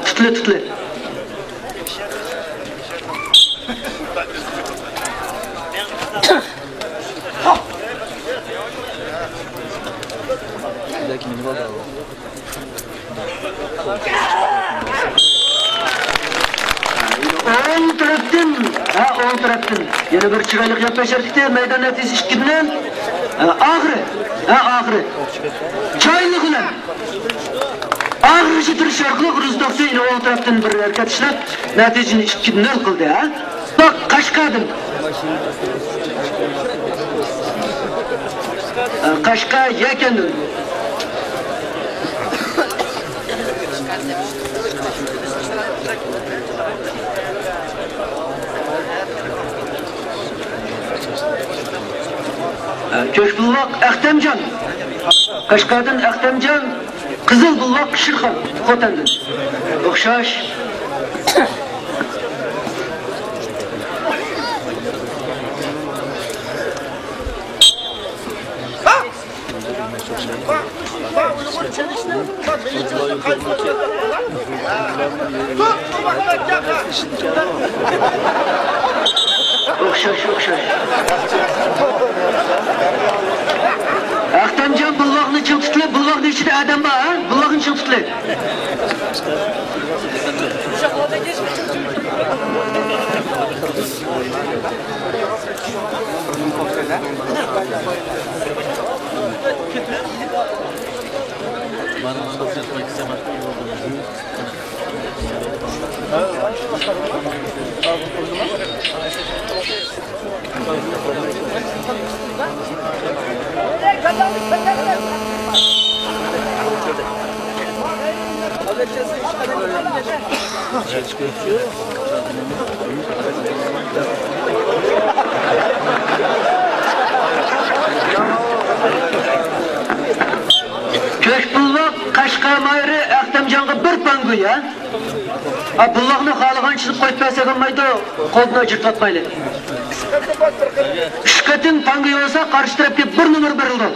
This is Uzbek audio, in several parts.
Tutlu. Oğul taraftan. Yine bir çıkaylık yapma şartlıkta meydan neticesi 2'den ahırı. Çaylık ulan. Ahırı şıtır şarkılık Ruzdok'ta yine oğul taraftan bir hareket işlep neticesini 2'den kıldı ha. Bak Kaşka'dın. Kaşka yekendin. Köşbulvak Ahtemcan. Kaşka'dan Ahtemcan. Kızılbulvak Şirhan. Kotan'dan. Okşaş. Okşaş. Ahtemcan bulvaqni çıl tutilib, bulvaqni ichida adam bor, ha? Bulvaqni çıl tutilib. Köşbulvaq Kaşqa mayri Ahtemcanға bir pangu ya. Bullaqni xalığın çizib qo'yib bersak olmaydi, qo'ldan ajratmaydi. Ishqatin pangu bo'lsa qarshi tarafga bir numar berildi.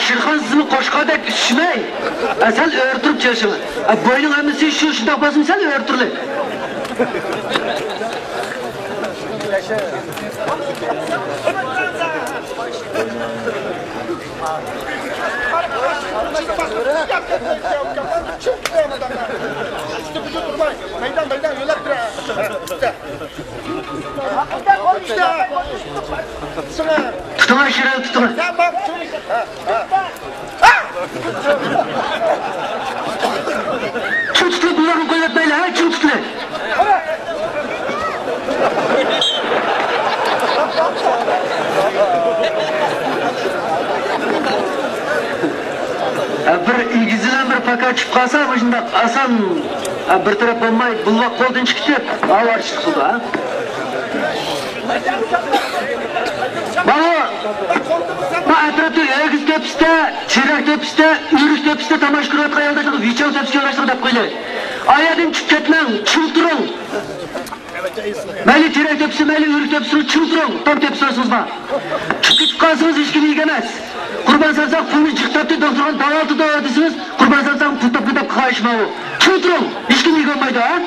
Shirxon sizni qo'shqadek ishmay, asal o'rtirib chashimi. Bo'yning hammasi shu shundoq bo'lsin, sal o'rtirli. Tutun aşırı tutun. Tutun bunları koyatmayla ha tutun. Bir ilgizilen bir paket çıkıp kalsa başında asan bir taraf olmayı bulvak koldan çıktı. Ağlar çıktı ha. Bana etrafta Egiz tepside, Çirak tepside, Yürüş tepside tamaş kıratqa yaldashıqı, Viçan tepside uğraştıq dep koydu. Ayadan çık ketmeng, çıltırın. Meyli Çirak tepsi, meyli Yürüş tepsini çıltırın. Tam tepsiniz bana. Çıkıp kalsınız hiç kimi ilgemez. Kurban sarsak pulunu çıktı, doktorun davaltı da ödesiniz. Kurban sarsak pıtap kayışma o. Çıltırın, hiç kimi ilgemaydı ha.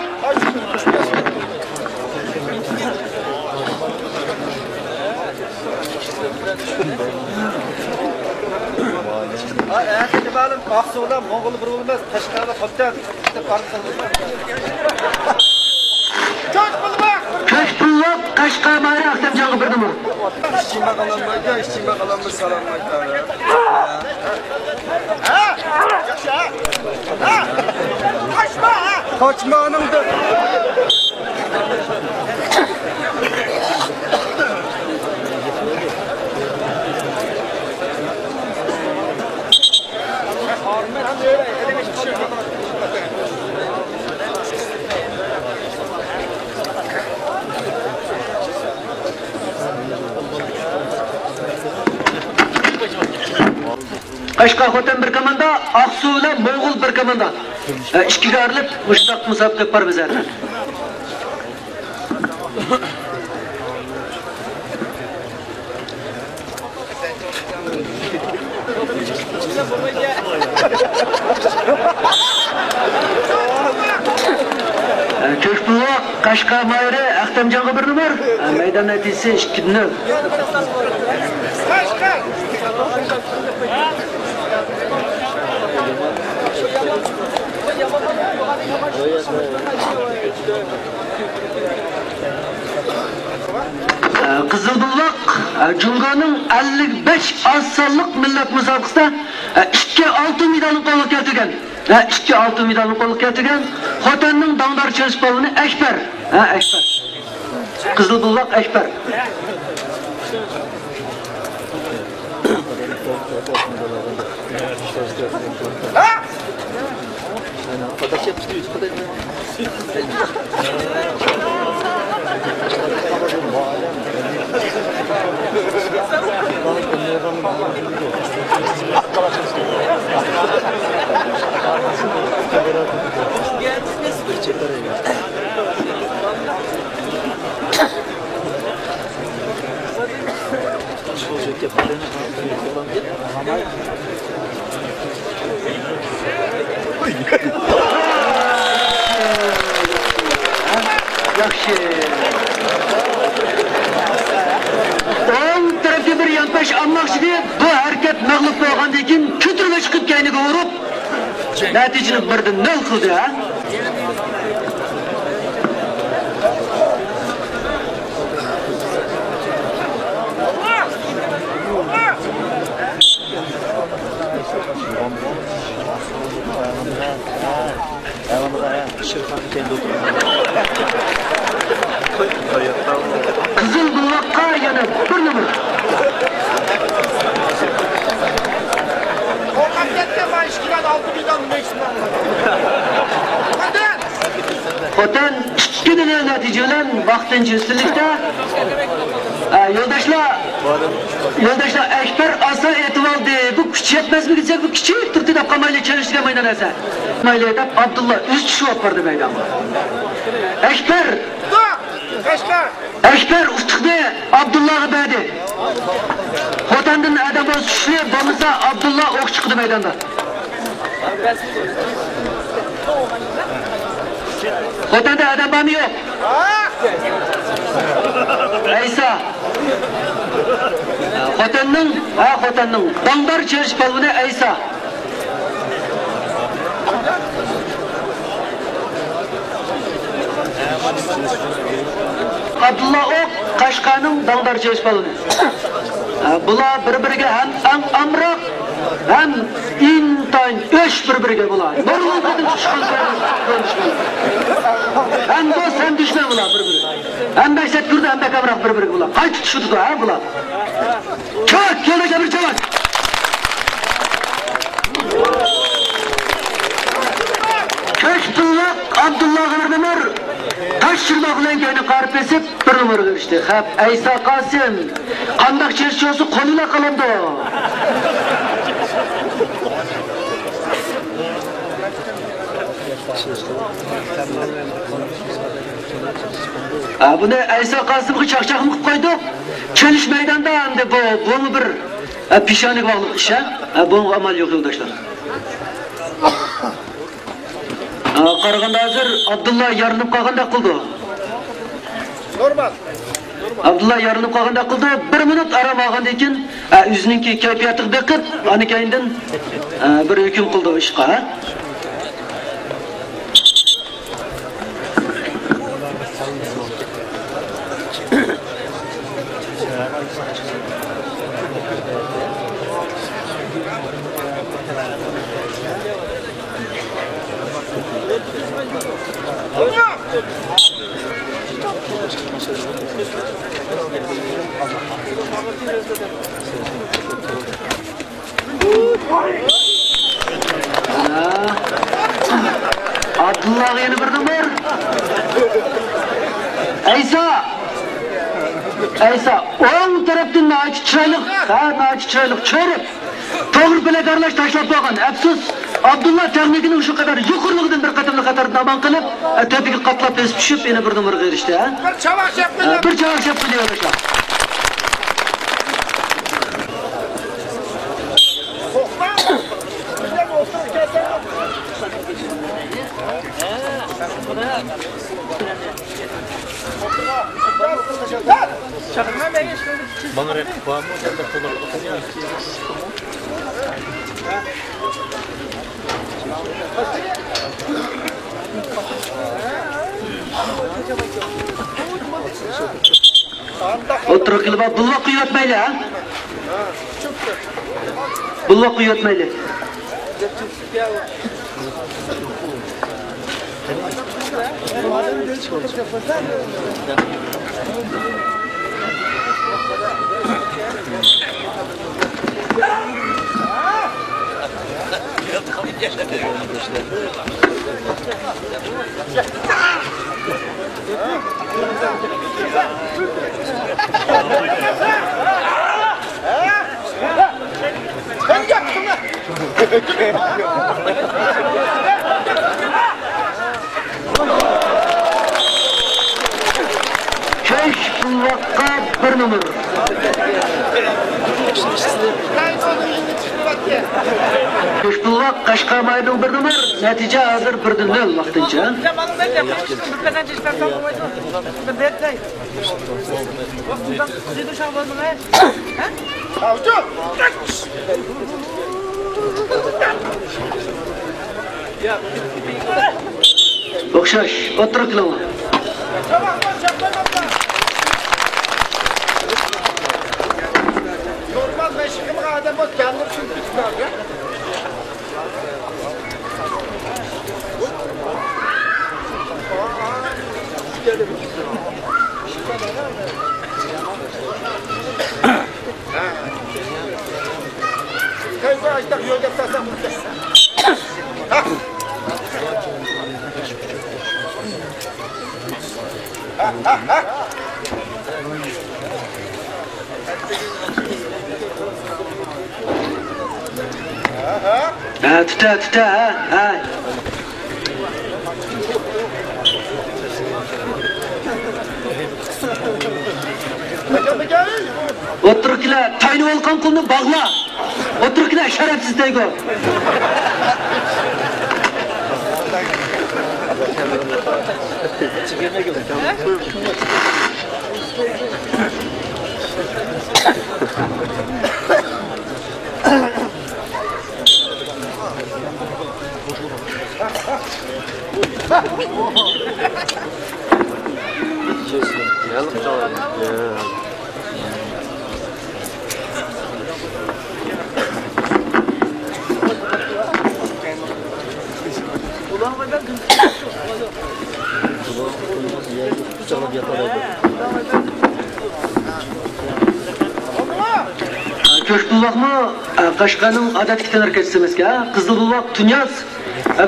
Erkek balim Aksu'dan Moğol bir olmaz. Kaşgarda Kotan Köşbulvaq Kaşqa mayri Ahtemcanға bir numar. İşçime kalanmaydı, salanmaydı. Yaşa! Kaçma! Kaçma anımdır. Kaşqa Kotan bir komanda, Aksu ile Moğol bir komanda. İşkiga ayrılıp müştaq musabaqat var bizlerden. Köşkbulak, Kaşka Mayri, Aktamcan'a bir numar. Meydan neticesi 2-0. Kızılbullak, Cumhur'un 55 asırlık millet müsabakasında 2 altın medalını qo'lga keltirgan. 2 altın medalını qo'lga keltirgan. Xotanning dangdor chempiyoni Ekber. Ekber. Kızılbullak Ekber. Yaxshi. O'ng tarafga bir yanpash olmoqchi deb bu harakat mag'lub bo'lgandan keyin ko'tirma chiqib kayniga urib natijani 1-0 qildi. Kızılbullak'a yana 1-0. Xotan 2-0 natija bilan vaqtincha ustunlikda. Yo'ldoshlar Ekber asa e'tibordi. Bu kuch yetmasmi desa, bu kichik turdi deb qamayli chalishgan maydon esa. Mayli deb Abdulla o'z tushib bordi maydonga. Ekber Ekber ustiqni Abdullah'a berdi. Xotandan adam o'z tushib bo'lmasa Abdullah o'q chiqdi maydonda. Xotanda adam bormi yo'q? Aysa. Xotanning dangdor cherish polvoni Aysa. Abdullah o'q Qashqaning dangdor cherish polvoni. Bular bir-biriga ham amroq ham intayin o'sh bir-biriga bular. Nurg'undan chiqqan ham do'st ham dushman bular bir-biri. Ham bahsat kurdi ham kamroq bir-biriga bular. Qayt tutishdi ha bular. Çak, yo'ldoshga bir chavak. Köşkbulak Abdullah G'irnimir Taşçılma bilan kayni qarib besib 1-0 berishdi. Hap, Aysa Qosim qandoq cherchosi qo'lida qolindi. Buni Aysa Qosimga chaqchaq qilib qo'ydi. Chelish maydonda endi bu bir pishoniga bog'liq ish. Bu amal yo'q yo'ldoshlar. Qaraganda hozir Abdullah yarinib qolganda qildi. Normal. Abdullah yarinib qolganda qildi. 1 minut aram olgandan keyin o'zininki kayfiyatiga diqqat, anikayndan bir hukm qildi ishqa. Abdullah yana 1-0. Aysa o'ng tarafdan nachi chiroyli cho'rib to'g'ri bilan aralash tashlab qo'ygan. Afsus, Abdullah texnikining shu qadar yuqorligidan bir qatorli xatarni aman qilib, tepiga qatlab besib tushib, yana 1-0 erishdi. Bir chavaq shapdi yo'ldoshlar. Bana rap var mı? Oturup kilba bulvaq quyatmayli ha? Bulvaq quyatmayli. Keş bulvaqqa bir numar. Keş bulvaq Qashqamayning bir numar. Natija hozir 1-0 vaqtincha. O'xshash, o'tirib qilama. Normal meşgul adam bak kendini çünkü tutar ya. Kayfa açtık yol yapsam burada. Ha, tuta ha. Oturuklar, tayını volkan kulunu bağla. Oturuklar şerefsiz deygo. Köş bulvaq mı? Qashqaning odatga harakatsi emasga. Qizil bulvaq Tunyaz.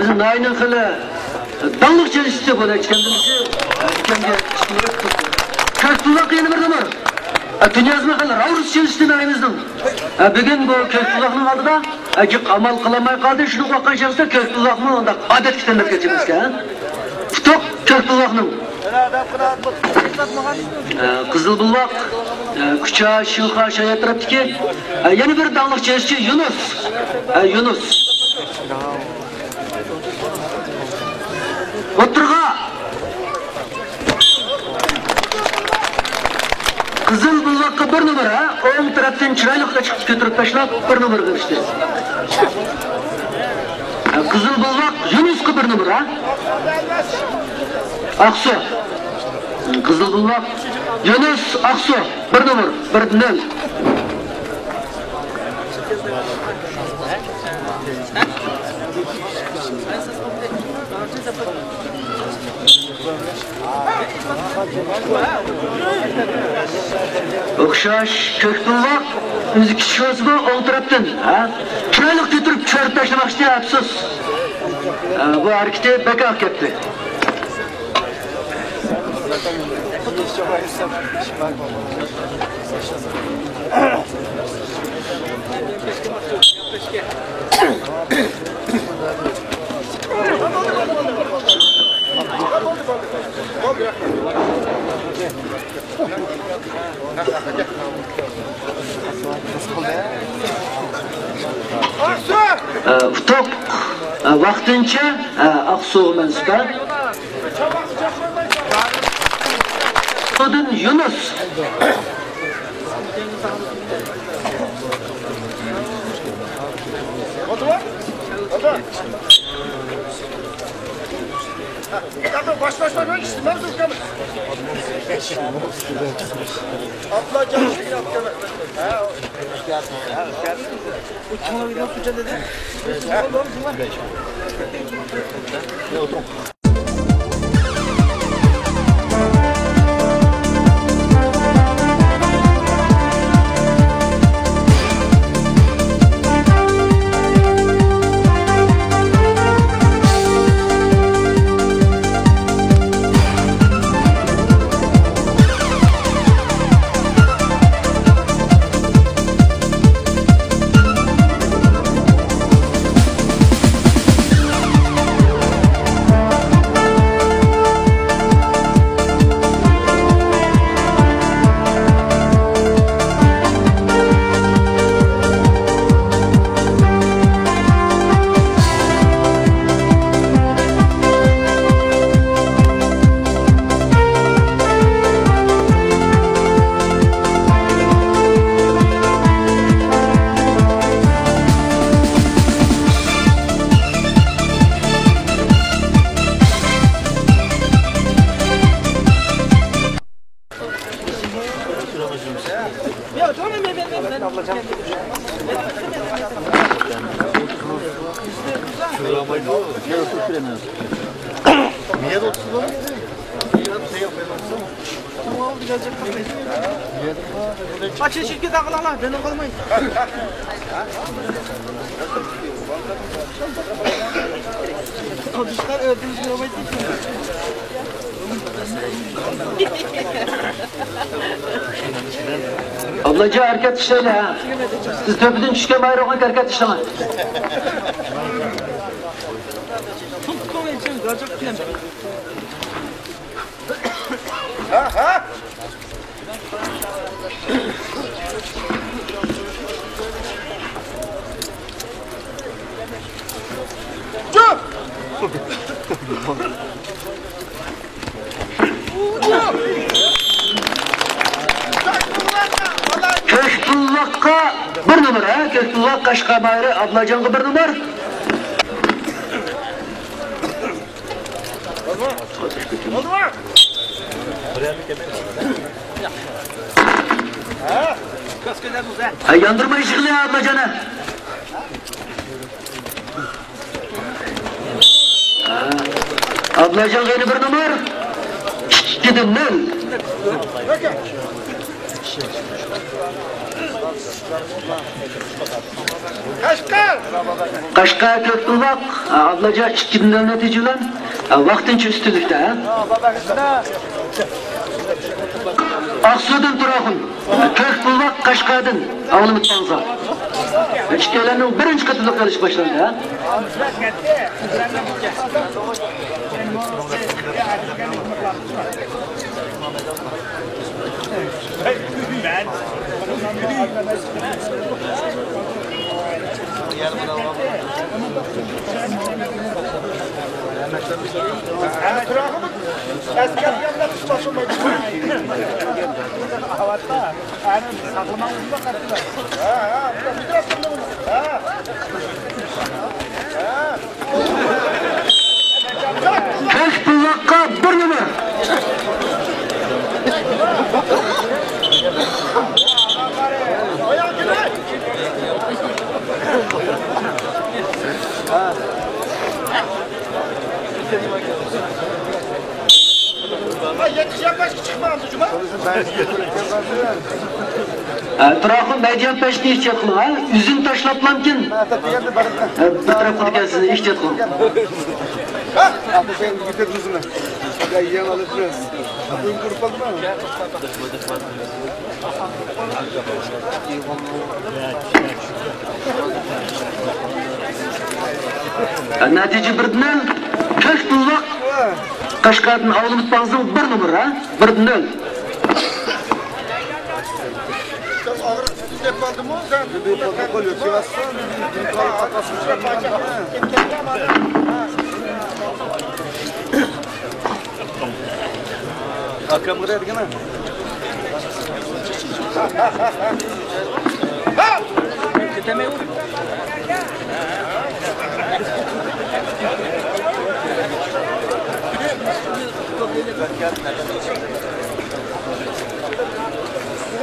Bizim nayning xili danglik chelishchi bo'layotganimizni ekanga Köş bulvaq yana bir numar. Tunyazning xili Ravrus chelishchi naymizning. Bugun bu köş bulvaqning oldida amal qilamay qoldi. Shuni qo'ygan shaxslar köş bulvaqni unda odatga harakatsi emasga. Futoq köş bulvaqning Qizil bulvaq Kucha, Shuha, Shaya tarafdagi yana bir danglik chelishchi Yunus. O'tirg'a Qizil bulvaqqa bir numar ha, o'ng tarafdan chiroyliqqa chiqib ko'tarib tashlab bir numar qilishdi. Qizil bulvaq Yunusga bir numar ha. Aqsu. Qizil bulvaq Yunus Aqsu bir numar 1-0. O'xshash ko'k bulvaq o'zi kichkina o'ng tarafdan chiroyli ko'tarib tushirib tashlamoqchi afsus. Bu harakati bekor ketdi. Futoq vaqtincha Aqsu mansubi Aksu'dan Yunus. Oldu mu? Oldu. Baş ben içtim. Ben duracağım. Atla canım. Uçmalı bir nasıl uçan dedi? Niye dostum lan? Tamam gelecek. Açın şirket akılanlar beni kalmayın. Koduşlar öldüğünüz kilometre. Ablacı hareket işleyle ha. Siz töpüdün düşken bayrağına hareket işleme. Ha? Köşkullak'a bir numara ha. Köşkullak Kaşka bayrağı ablacanğa bir numara. Oldu mu? Ha yandırma işini ya ablacana. Ablacan yeni bir numara. Gidin lan. Kaşkar! Kaşka Köşkullak ablaca ikkinden netice lan. Vaktinçi üstünlükte ha. Aksu'dan Turak'ın, Köşkullak Kaşka'dan avını mutfanıza. İşkelerinin birinci katılık yarış başlandı ha. Eski yanında tutmasın. Havatta. Aynen saklamamız yok artık. Bir biraz sonra bunu. Köşkullak'a bir numara. Yetişen çıkmaz Cuma. Turak'ın beydiyen peşini işçet kılın ha. Üzün taşlaplamkin. Bir tarafı dikensini işçet kılın. Artık ben gitar düzüne. Ya yiyen alıp biraz. Ön grup alma mı? Netice birden Köşkullak Kaşka'nın avını mutfanızın bir numara ha. Birden. Ağır step aldım mı? Sen bir protokol yok. Sivas'tan bir kafasını çıkartmak. Akam buraya dikene. Gitemiyor.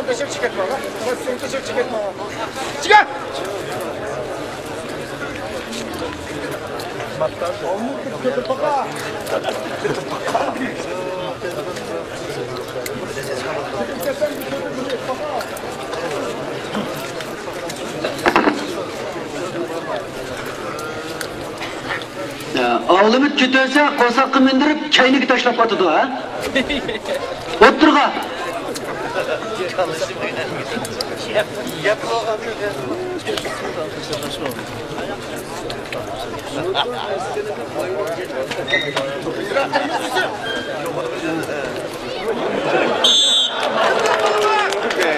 Dışarı çıkartma lan. Dışarı çıkartma. Çıkar! Ağlımı kötönse kosakı mindirip keyniki taşlap atıdı ha. Oturga.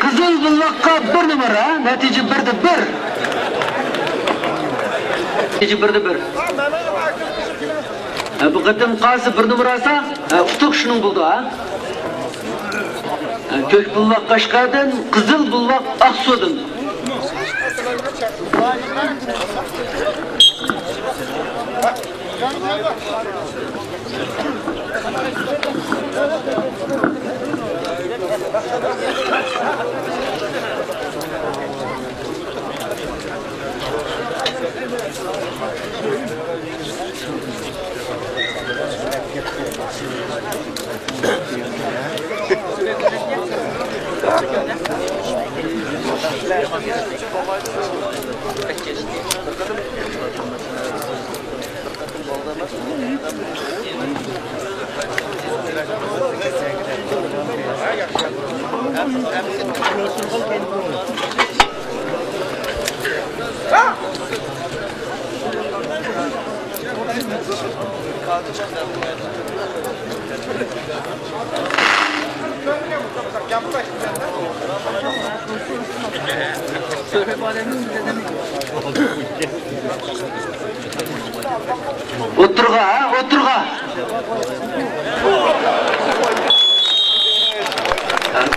Kızıl bulmakka bir numara, netice birde bir. Netice birde bir. Bu kadın qası bir numarasa, utuq şunun buldu ha. Kök bulmak Kaşgar'dan, kızıl bulmak Aksu'dan. Oturga ha, oturga.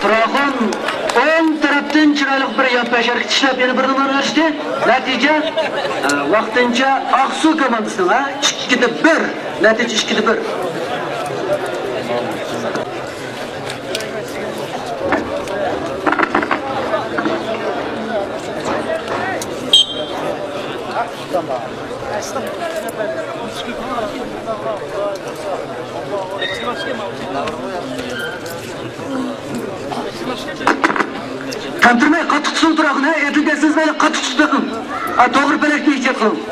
Turağın 10 taraftan çıralık bir yapışar kişiler beni bir numara açtı. Netice vaqtincha Aksu komandasının ha 2'de 1. Netice 2'de 1. Kantırmay qattiq tutun turaqın ha, etilgesiz böyle qattiq tutaqın. To'g'ri pelakni ichib qilin.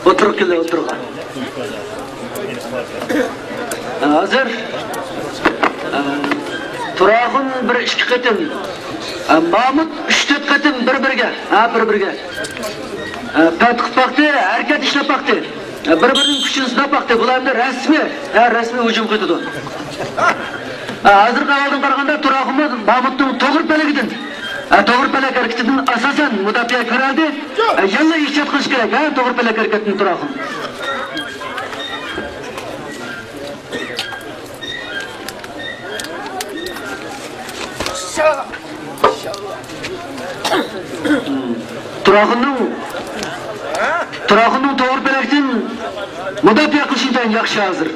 Otur kile otur. Hazır. Turağın bir iki katım. Mahmut 3-4 katım bir-biriga. Bir-biriga. Patqib baktı, hareket işlep baktı. Bir-birinin kuchini sinab baktı. Bularni rasmiy hujum qildi. Hozir qavaldan qaraganda Turağımız Mahmutning to'g'ri palagidan to'g'ri palak harakatidan asosan mudofaa ko'radi. Yana ehtiyot qilish kerak, to'g'ri palak harakatini Turağım. Turağımning to'g'ri palakdan mudofaa qilishdan yaxshi hozir.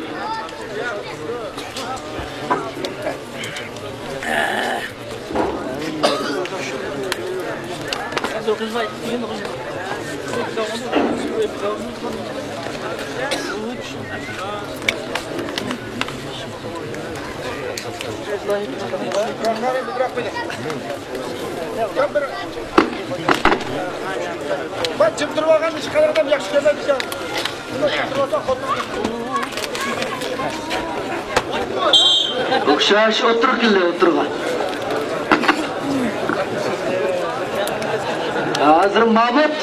Ben çıktırmadan hiç kadardan yakşı gelmeyeceğim. Bunu çıktırmadan O'xshash o'tirg'ili o'tirg'a. Hozir Mahmud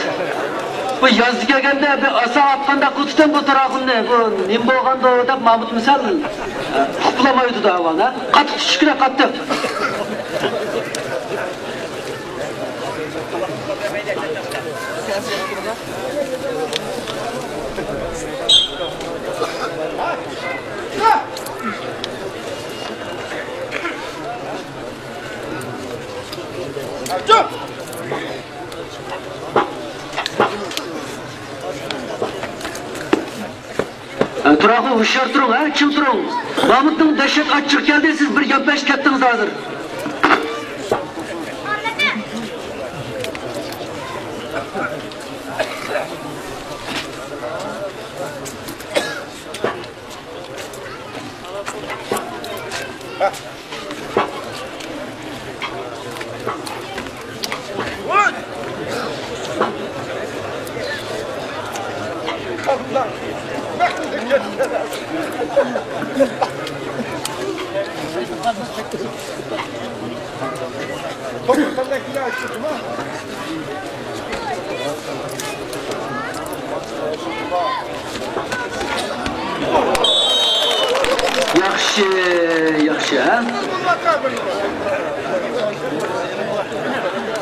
bu yozga kelganda bir asa atqanda qutdan bu tarafini bu nim bo'lganda deb Mahmud misol qoplamaydi da avvalda. Qattiq tushkina qattiq. Turaqı hushyor turing, ha, kim turing? Mahmudning dahshat achchiq keldi, siz bir gaplashib ketdingiz hozir. Yaxshi, ha?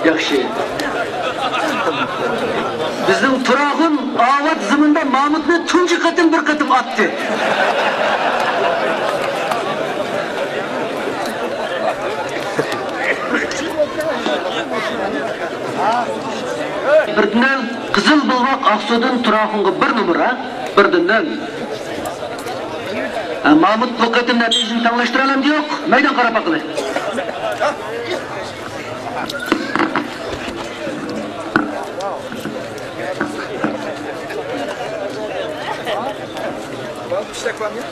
Yaxshi. Bizning Turag'un avat ziminda Mahmudni tunji qatim bir qatim atdi. Birdan Qizil Bulvoq Aqsudan Turag'unga bir numar, ha? Birdan. Mahmud bu qatim natijani tanlashtiralandi yo'q? Maydon qarab baqili. İşte var ya.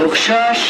O'xshash.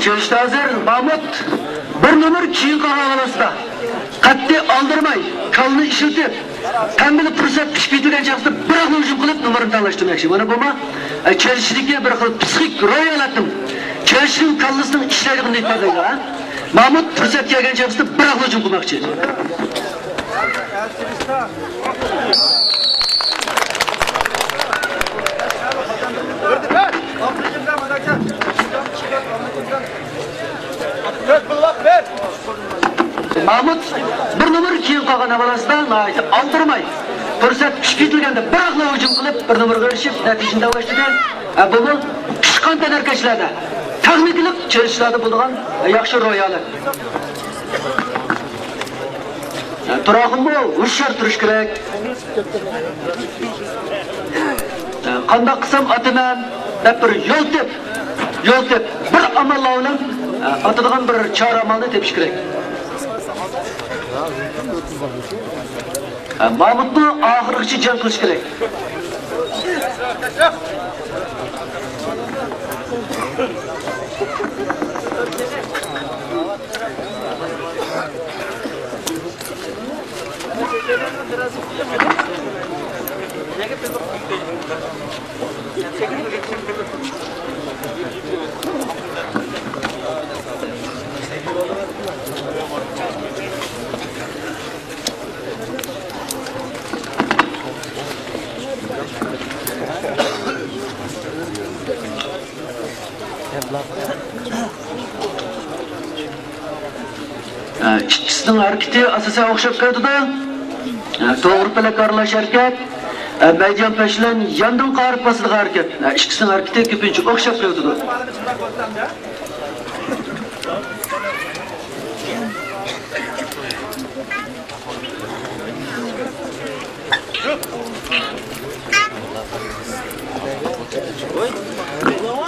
Kelishdi hozir Mahmud bir numar keyin qolganimizda. Qat'iy aldırmay, kalni ishiltib, qanday fursat pishib ketgan chaqda bir hujum qilib numarini tanlashtirmoqchi. Mana bu kelishlikka bir xil psixik ro'y oladim. Kelishning kallisning ishlarini aytmadinglar, ha? Mahmud fursat kelgan chaqda bir hujum qilmoqchi. Mahmud bir numar keyin qolgan avalasdan aldırmay, Fırsat pişkitilgende bırakla hücum kılıp bir numara erişip neticinde başladı. Bu pişkan tenerkeçlerde takmiklik çelişlerde bulduğun yakşı royalı. Turağım bu, uşar turuş gerek. Qandaq qısam atıman, deb bir yol tep, bir amalla olan atılgan bir çare amalını tepiş gerek. Mahmut'u ahırgıcı can kılıç gerek. İkisinin hareketi asasen okşap geldi da doğru pelek aralaş hareket medyan peşilen yandan qarib basılı hareket İkisinin hareketi köpünçük okşap geldi da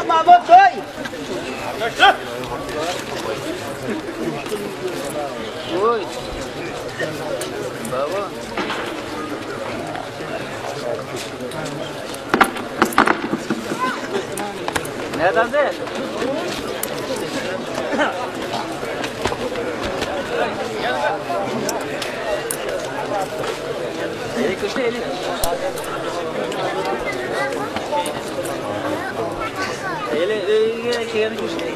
Mahmut Bey! Oy. Baba. Nereden de? Eli köşe eli. Eli şeyini köşe.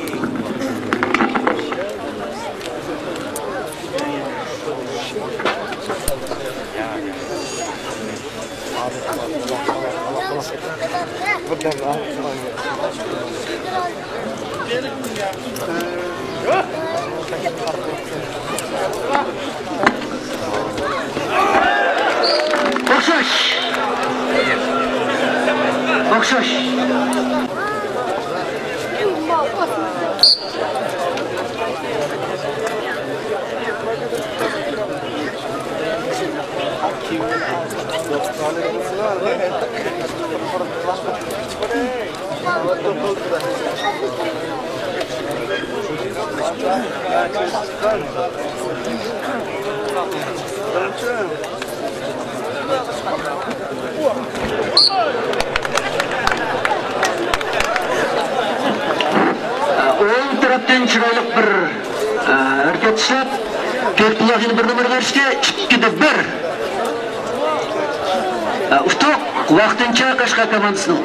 Okşaş. Oğul taraftan çıraylık bir hareket işlep, Fethullah'ın bir numara verişte 2'de 1. Uftuk, vaqtincha Qashqar komandasının.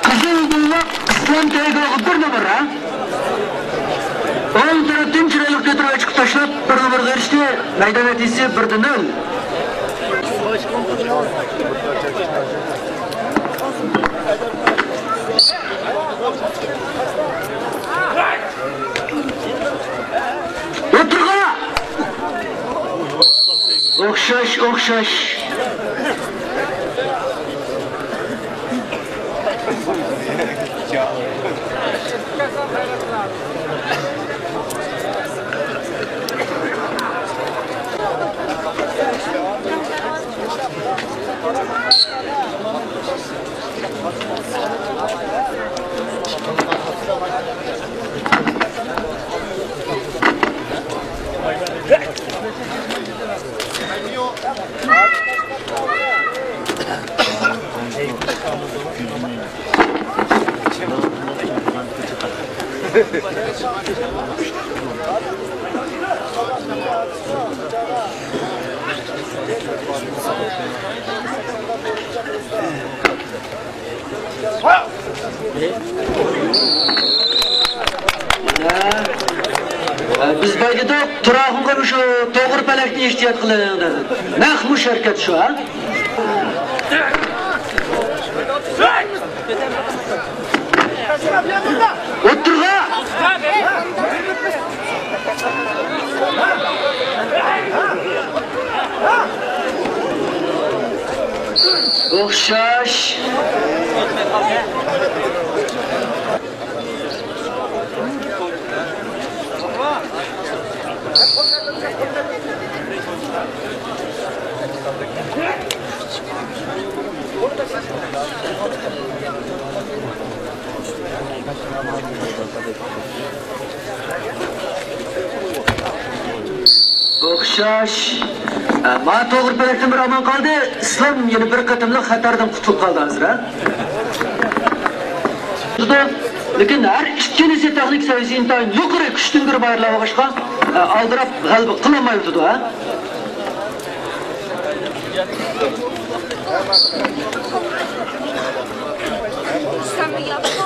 Kızıl Bullak İslam Telgrafı bir numara. Oğul taraftan çıraylık götürüp açık taşlap bir numara verişte meydan netisi 1'de 0. Oturga! Okşaş. Biz baygıda turağınğa şu doğru pelekni ihtiyat kılayın dedi. Naq bu şirket şu ha? Oturga! O'xshash. O'xshash. Ma to'g'ri pelakdan bir omon qoldi. Islom yana bir qatimli xatardan qutulib qoldi hozir, ha? Lekin har ikkinisi texnik saviyasi intayin yuqori kuchdan bir bayirlab olishga aldirab g'alaba qilolmaydi, ha? Sen bir yapma.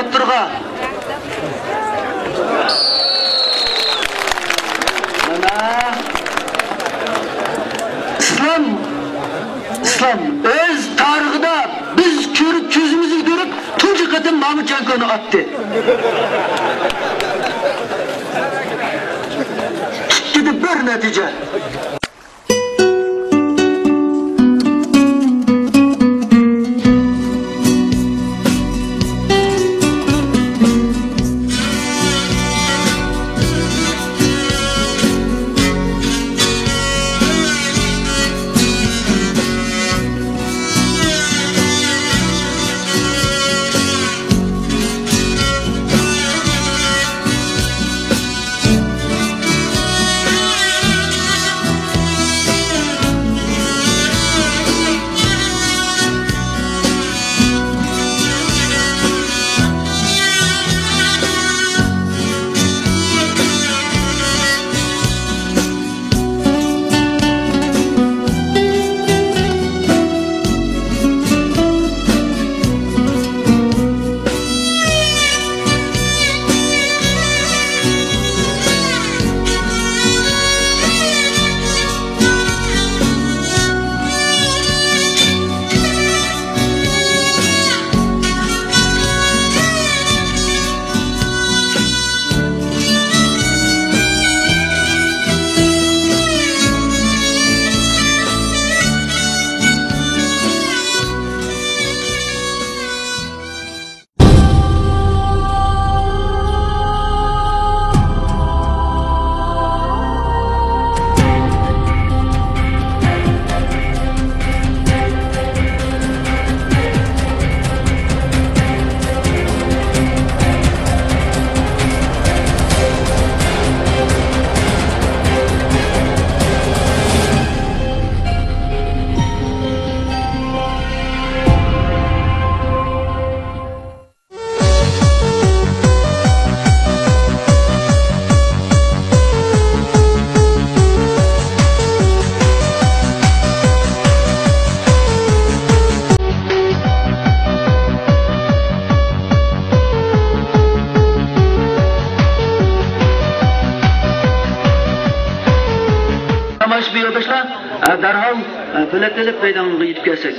Oturga. Mana İslam öz tarixida biz ko'rib ko'zimizni ko'rib tunji qatim Mahmud Jankoni otdi. Chiqdi bir natija. Darhol Po'latilib maydoniga yetib kelsak.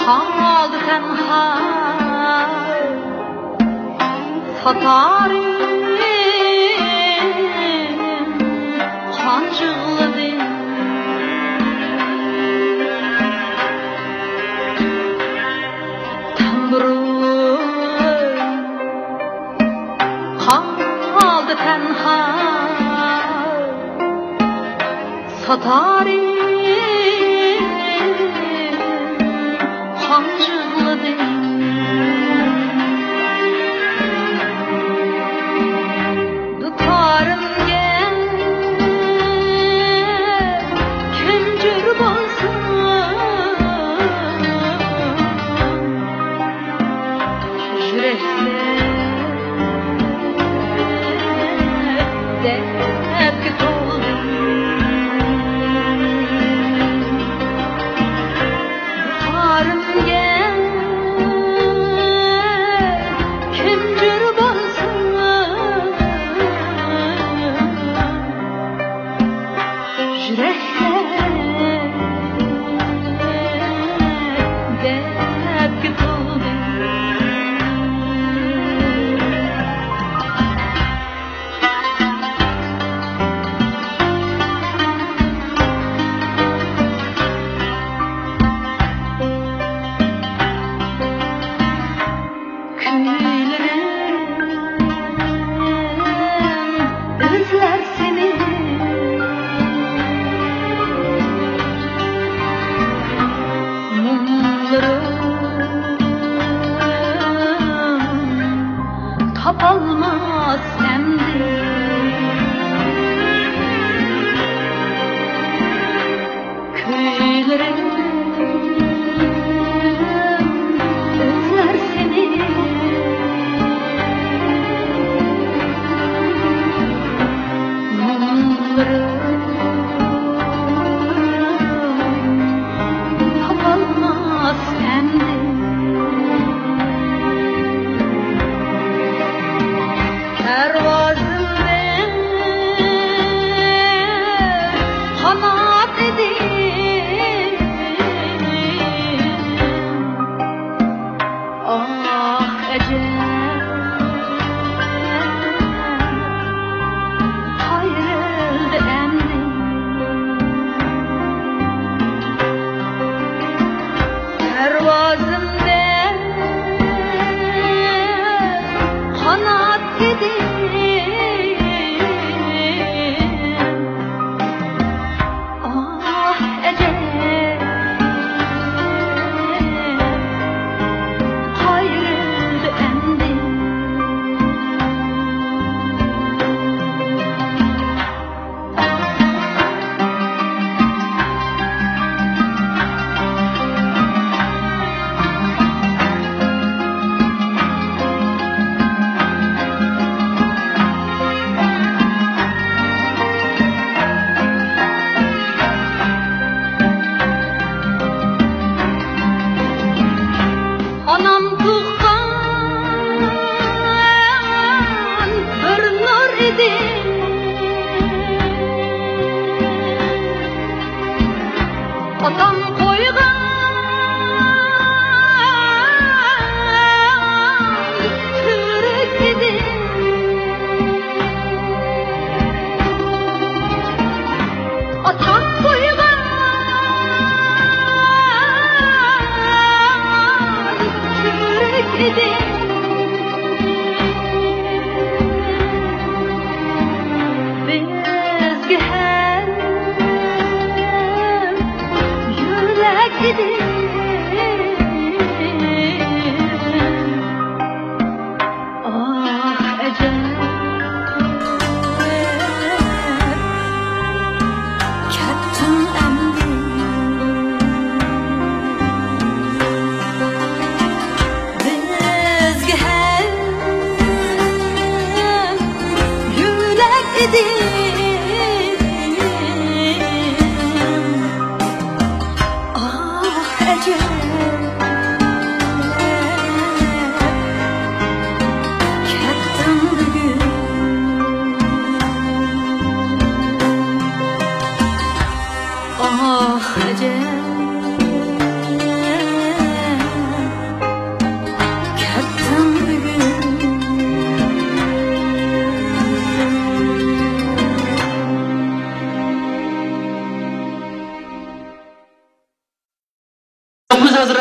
Kaldı tenha satarım kancıladı tamburum kaldı tenha satarım Tapalmaz emdi köylerim özler seni mumlarım tapalmaz emdi pervazımdan kanat edip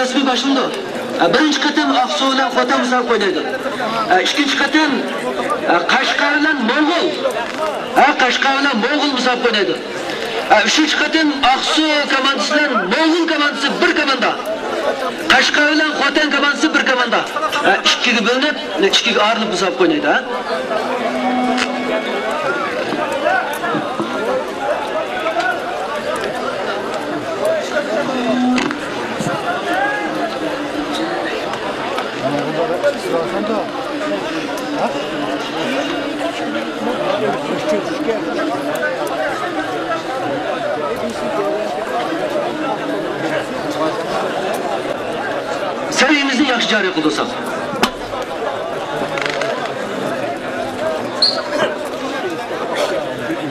Resmi başında. Birinci katım Aksu ile Xotan misal koydu. İkinci katım Qashqar ile Moğol. Qashqar ile Moğol misal koydu. Üçüncü katım Aksu komandası ile Moğol komandası bir komanda. Qashqar ile Xotan komandası bir komanda. İkiga bölünüp, ikiga ayrılıp misal koydu. Seviyemizni yaxshi joriy qilsak.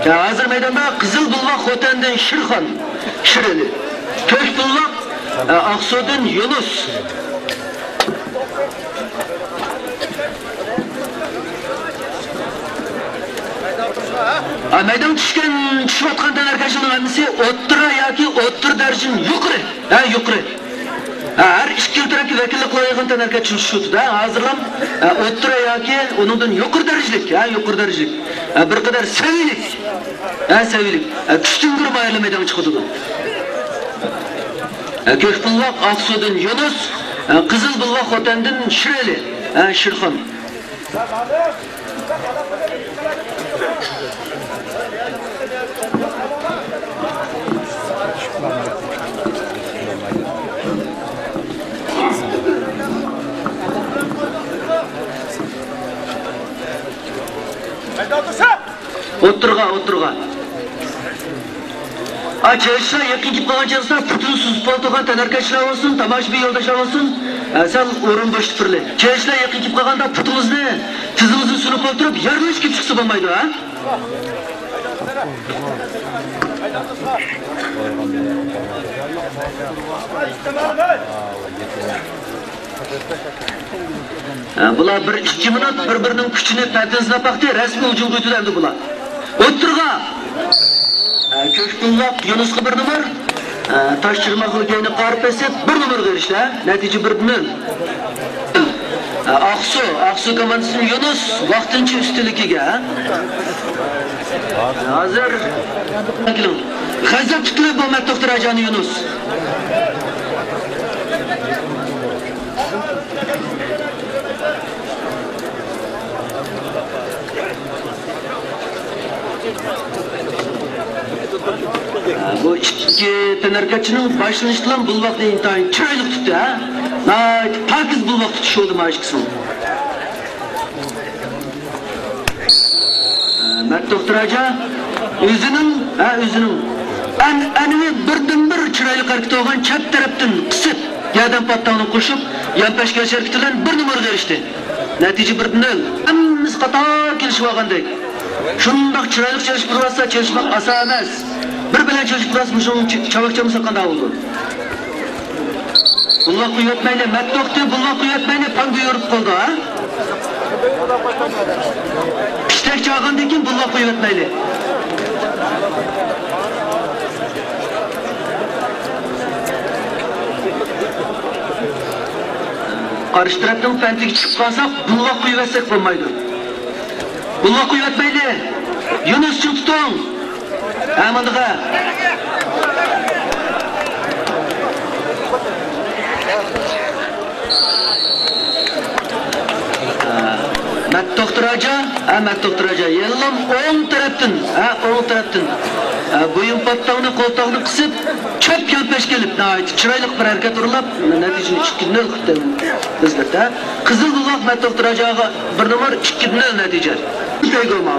Hozir maydonda Qizil Bulvoq Xotandan Shirxon, Shirali. Ko'k Bulvoq Aqsudan Yunus. Maydon tushayotgan arkadaşlar hammasi o'ttira yoki o'ttir darajin yuqori. Yuqori. Her ikki tarafga vakillik qo'ygan tanarga tushishdi. Hozirlam o'ttira yoki undan yuqori darajalik, yuqori darajalik. Bir qadar sevilik. Sevilik. Tushungir mayli maydonga chiqdi. Ko'k Bulvoq Aqsudan Yunus, Qizil Bulvoq Xotandan Shirali, Shirxon. O'tirga. Çeşitler yakın gibi kalan çalışlar putunsuz paltokan tanarkaçlar olsun, tamaşbi yoldaşlar olsun. Sen orun boş tüpürle. Çeşitler yakın gibi kalan da putumuzu, tızımızın sürüp oturup yardım hiç gibi çıksa olmaydı ha? Bular 1-2 minut birbirinin küçüğünü perdesine baktı, resmi ucun kuytulardı bular. O'ttirga. Ko'k Bulvoq Yunusga 1 numar, Toshchirmaqli kayni qarib esa 1 numar berishdi. Natija 1-0. Aqsu komandasining Yunus vaqtincha ustunligiga. Hozir G'azab tutilib bo'lmadi doktor Ajani Yunus. Bu ikki tanarkachining boshlanishdan Bulvoqni intayin chiroyli tutdi, ha? Pakiz Bulvoq tutishi oldu mashqisi. Mert doktor Aja o'zining anvi birdan-bir chiroyli hareket olgan chap tarafdan qisib, yerdan pattog'ini qo'shib, yanpashga sharkit bilan 1 numar berishdi. Natija 1-0. Hammamiz qator kelishib olgandek. Shundoq chiroyli chalish burasa chelishmoq oson emas. Bir bilan chelish burasa mushun chavakchamiz qanday bo'ldi? Bulvoq yotmaydi, Mert doktor Bulvoq yotmaydi, panga yurib qoldi, ha? Pishtak chog'andan keyin Bulvoq yotmaydi. Karşı taraftan pentik çıkıp kalsak bulvak kuyuversek olmaydı. Bulvak kuyuvetmeydi. Yunus çık tutun. Amandığa. Mat Doktor Hoca, yallam o'ng tarafdan, o'ng tarafdan. Bo'yin pattog'ini qo'ltoqni qisib, chop kelpesh kelib, chiroyli bir harakat urilib, natijani 2-0 qildi bizda. Qizil buloq Mat Doktor Hojaga 1-0 2-0 natija. Tego ma,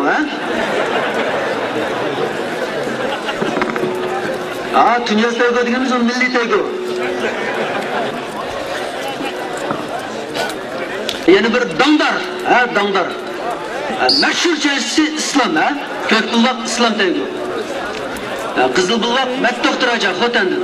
Tunyas Tego deganimiz o milliy Tego. Yana bir dangdar, dangdar. Mashhur chaysi islom, Ko'k buloq islom Tego. Qizil buloq Mat Doktor Hoja Xotandan.